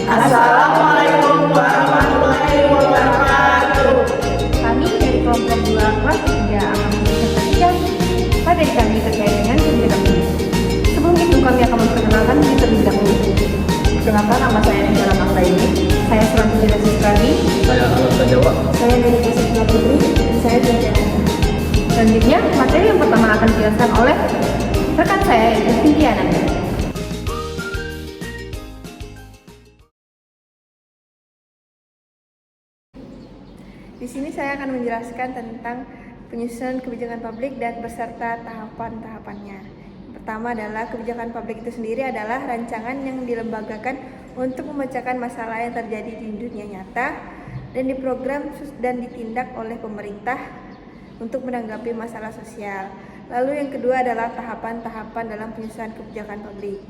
Assalamualaikum warahmatullahi wabarakatuh. Kami dari kelompok 2 kelas 3 akan mempresentasikan materi kami terkait dengan kebijakan publik. Sebelum itu kami akan memperkenalkan diri terlebih dahulu. Perkenalkan, nama saya Nengkara Maksaini. Saya Suranti Sisrani. Saya Alfa Jawa. Saya dari Kasih Putri. Saya Jaya. Selanjutnya, materi yang pertama akan dijelaskan oleh rekan saya, yaitu Cynthia Ananda. Di sini saya akan menjelaskan tentang penyusunan kebijakan publik dan beserta tahapan-tahapannya. Pertama adalah kebijakan publik itu sendiri adalah rancangan yang dilembagakan untuk memecahkan masalah yang terjadi di dunia nyata dan diprogram dan ditindak oleh pemerintah untuk menanggapi masalah sosial. Lalu yang kedua adalah tahapan-tahapan dalam penyusunan kebijakan publik.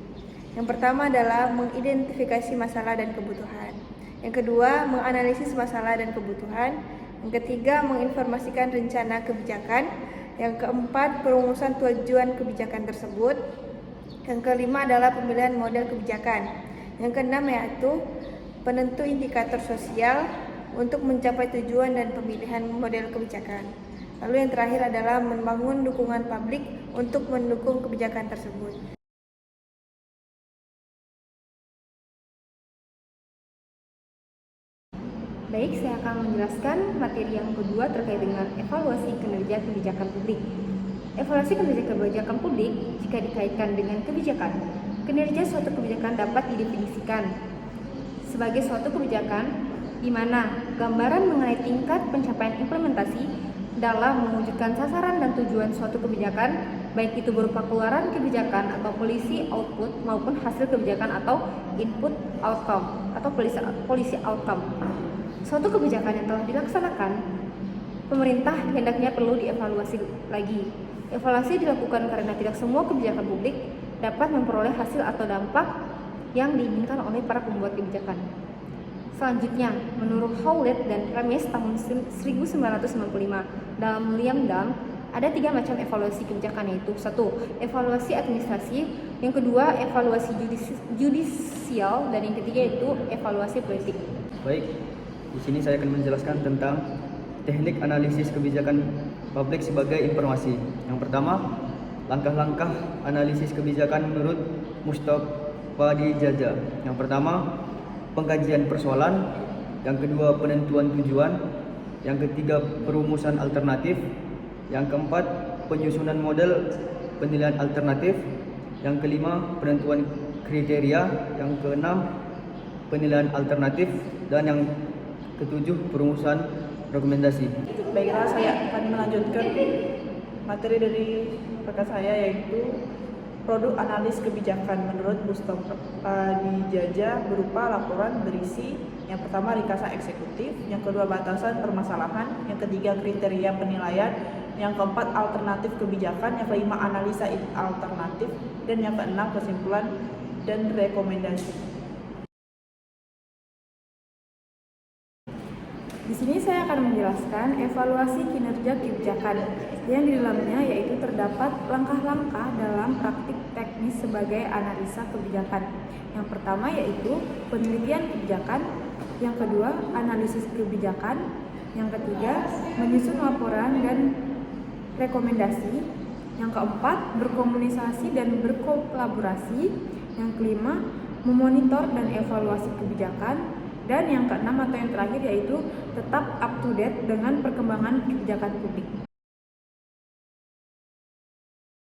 Yang pertama adalah mengidentifikasi masalah dan kebutuhan. Yang kedua, menganalisis masalah dan kebutuhan. Yang ketiga, menginformasikan rencana kebijakan. Yang keempat, perumusan tujuan kebijakan tersebut. Yang kelima adalah pemilihan model kebijakan. Yang keenam yaitu penentu indikator sosial untuk mencapai tujuan dan pemilihan model kebijakan. Lalu yang terakhir adalah membangun dukungan publik untuk mendukung kebijakan tersebut. Baik, saya akan menjelaskan materi yang kedua terkait dengan evaluasi kinerja kebijakan publik. Evaluasi kinerja kebijakan publik jika dikaitkan dengan kebijakan. Kinerja suatu kebijakan dapat didefinisikan sebagai suatu kebijakan di mana gambaran mengenai tingkat pencapaian implementasi dalam mewujudkan sasaran dan tujuan suatu kebijakan, baik itu berupa keluaran kebijakan atau policy output maupun hasil kebijakan atau input outcome atau policy outcome. Suatu kebijakan yang telah dilaksanakan, pemerintah hendaknya perlu dievaluasi lagi. Evaluasi dilakukan karena tidak semua kebijakan publik dapat memperoleh hasil atau dampak yang diinginkan oleh para pembuat kebijakan. Selanjutnya, menurut Howlett dan Rames tahun 1995 dalam William Dam, ada 3 macam evaluasi kebijakan, yaitu 1. Evaluasi administrasi, yang kedua evaluasi judisial, dan yang ketiga yaitu evaluasi politik. Baik, di sini saya akan menjelaskan tentang teknik analisis kebijakan publik sebagai informasi. Yang pertama, langkah-langkah analisis kebijakan menurut Mustafa Dijaja. Yang pertama, pengkajian persoalan. Yang kedua, penentuan tujuan. Yang ketiga, perumusan alternatif. Yang keempat, penyusunan model penilaian alternatif. Yang kelima, penentuan kriteria. Yang keenam, penilaian alternatif. Dan yang ketujuh, perumusan rekomendasi. Baiklah, saya akan melanjutkan materi dari rekan saya, yaitu produk analis kebijakan menurut Mustafa Dijaja berupa laporan berisi yang pertama rekasa eksekutif, yang kedua batasan permasalahan, yang ketiga kriteria penilaian, yang keempat alternatif kebijakan, yang kelima analisa alternatif, dan yang keenam kesimpulan dan rekomendasi. Di sini saya akan menjelaskan evaluasi kinerja kebijakan yang di dalamnya yaitu terdapat langkah-langkah dalam praktik teknis sebagai analisa kebijakan. Yang pertama yaitu penelitian kebijakan, yang kedua analisis kebijakan, yang ketiga menyusun laporan dan rekomendasi, yang keempat berkomunikasi dan berkolaborasi, yang kelima memonitor dan evaluasi kebijakan, dan yang keenam atau yang terakhir yaitu tetap up to date dengan perkembangan kebijakan publik.